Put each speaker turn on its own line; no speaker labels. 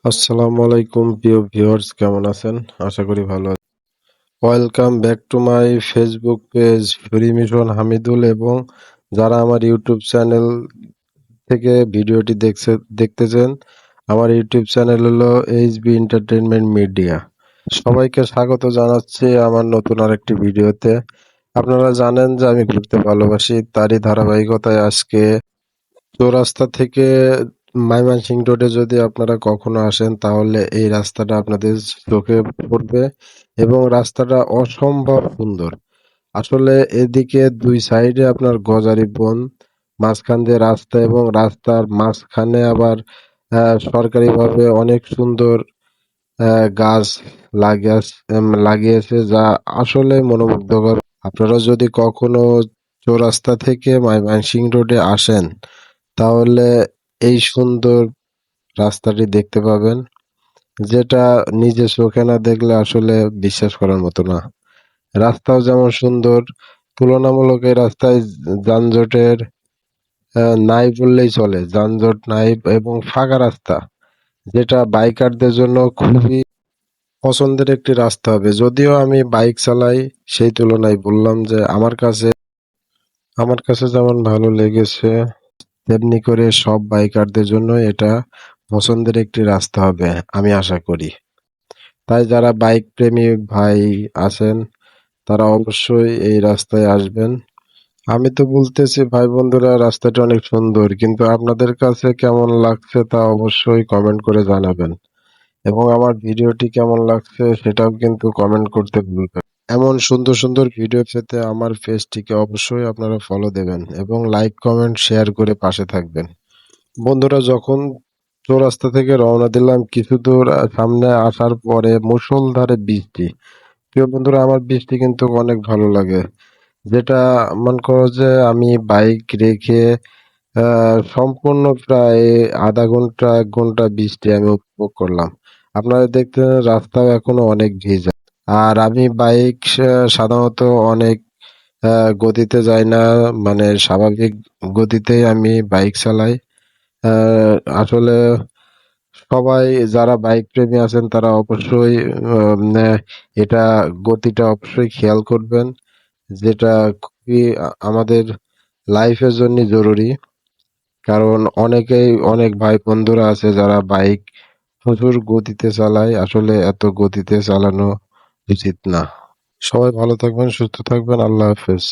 আসসালামু আলাইকুম প্রিয় ভিউয়ার্স, কেমন আছেন? আশা করি ভালো আছেন। Welcome back to my Facebook page free mission Hamidul, এবং যারা আমার ইউটিউব চ্যানেল থেকে ভিডিওটি দেখতেছেন, আমার ইউটিউব চ্যানেল হলো এইচবি এন্টারটেইনমেন্ট মিডিয়া। সবাইকে স্বাগত জানাচ্ছি আমার নতুন আরেকটি ভিডিওতে। আপনারা জানেন যে আমি ঘুরতে ভালোবাসি, তারই ধারাবাহিকতায় আজকে চৌরাস্তা থেকে ময়মনসিংহ রোডে যদি আপনারা কখনো আসেন, তাহলে এই রাস্তাটা আপনাদের চোখে পড়বে এবং রাস্তাটা অসম্ভব সুন্দর। আসলে এদিকে দুই সাইডে আপনার গজারি বন, মাঝখান দিয়ে রাস্তা, এবং রাস্তার মাঝখানে আবার সরকারিভাবে অনেক সুন্দর গাছ লাগিয়েছে, যা আসলে মনোমুগ্ধকর। আপনারা যদি কখনো চৌরাস্তা থেকে ময়মনসিংহ রোডে আসেন, তাহলে এই সুন্দর রাস্তাটি দেখতে পাবেন, যেটা নিজে চোখে না দেখলে আসলে বিশ্বাস করার মতো না। রাস্তাও যেমন সুন্দর, তুলনামূলক এই রাস্তায় যানজটের নাই বললেই চলে। যানজট নাই এবং ফাঁকা রাস্তা, যেটা বাইকারদের জন্য খুবই পছন্দের একটি রাস্তা হবে। যদিও আমি বাইক চালাই, সেই তুলনায় বললাম যে আমার কাছে যেমন ভালো লেগেছে, তেমনি করে সব বাইকারদের জন্য এটা পছন্দের একটি রাস্তা হবে আমি আশা করি। তাই যারা বাইক প্রেমী ভাই আছেন, তারা অবশ্যই এই রাস্তায় আসবেন। আমি তো বলতেছি ভাই বন্ধুরা, রাস্তাটা অনেক সুন্দর, কিন্তু আপনাদের কাছে কেমন লাগছে তা অবশ্যই কমেন্ট করে জানাবেন, এবং আমার ভিডিওটি কেমন লাগছে সেটাও কিন্তু কমেন্ট করতে ভুলবেন। এমন সুন্দর সুন্দর ভিডিও পেতে আমার পেজটিকে অবশ্যই আপনারা ফলো দেবেন এবং লাইক কমেন্ট শেয়ার করে পাশে থাকবেন। বন্ধুরা, যখন চৌরাস্তা থেকে রওনা দিলাম, কিছু দূর সামনে আসার পরে মুষলধারে বৃষ্টি। প্রিয় বন্ধুরা, আমার বৃষ্টি কিন্তু অনেক ভালো লাগে, যেটা মনে করো যে আমি বাইক রেখে সম্পূর্ণ প্রায় আধা ঘন্টা 1 ঘন্টা বৃষ্টি আমি উপভোগ করলাম। আপনারা দেখতে রাস্তাও এখনো অনেক ভিজা। আর আমি বাইক সাধারণত অনেক গতিতে যাই না, মানে স্বাভাবিক গতিতেই আমি বাইক চালাই। আহ, আসলে সবাই যারা বাইক প্রেমী আছেন, তারা অবশ্যই এটা গতিটা অবশ্যই খেয়াল করবেন, যেটা খুবই আমাদের লাইফের জন্য জরুরি। কারণ অনেক ভাই বন্ধুরা আছে যারা বাইক প্রচুর গতিতে চালায়, আসলে এত গতিতে চালানো উচিত না। সবাই ভালো থাকবেন, সুস্থ থাকবেন, আল্লাহ হাফেজ।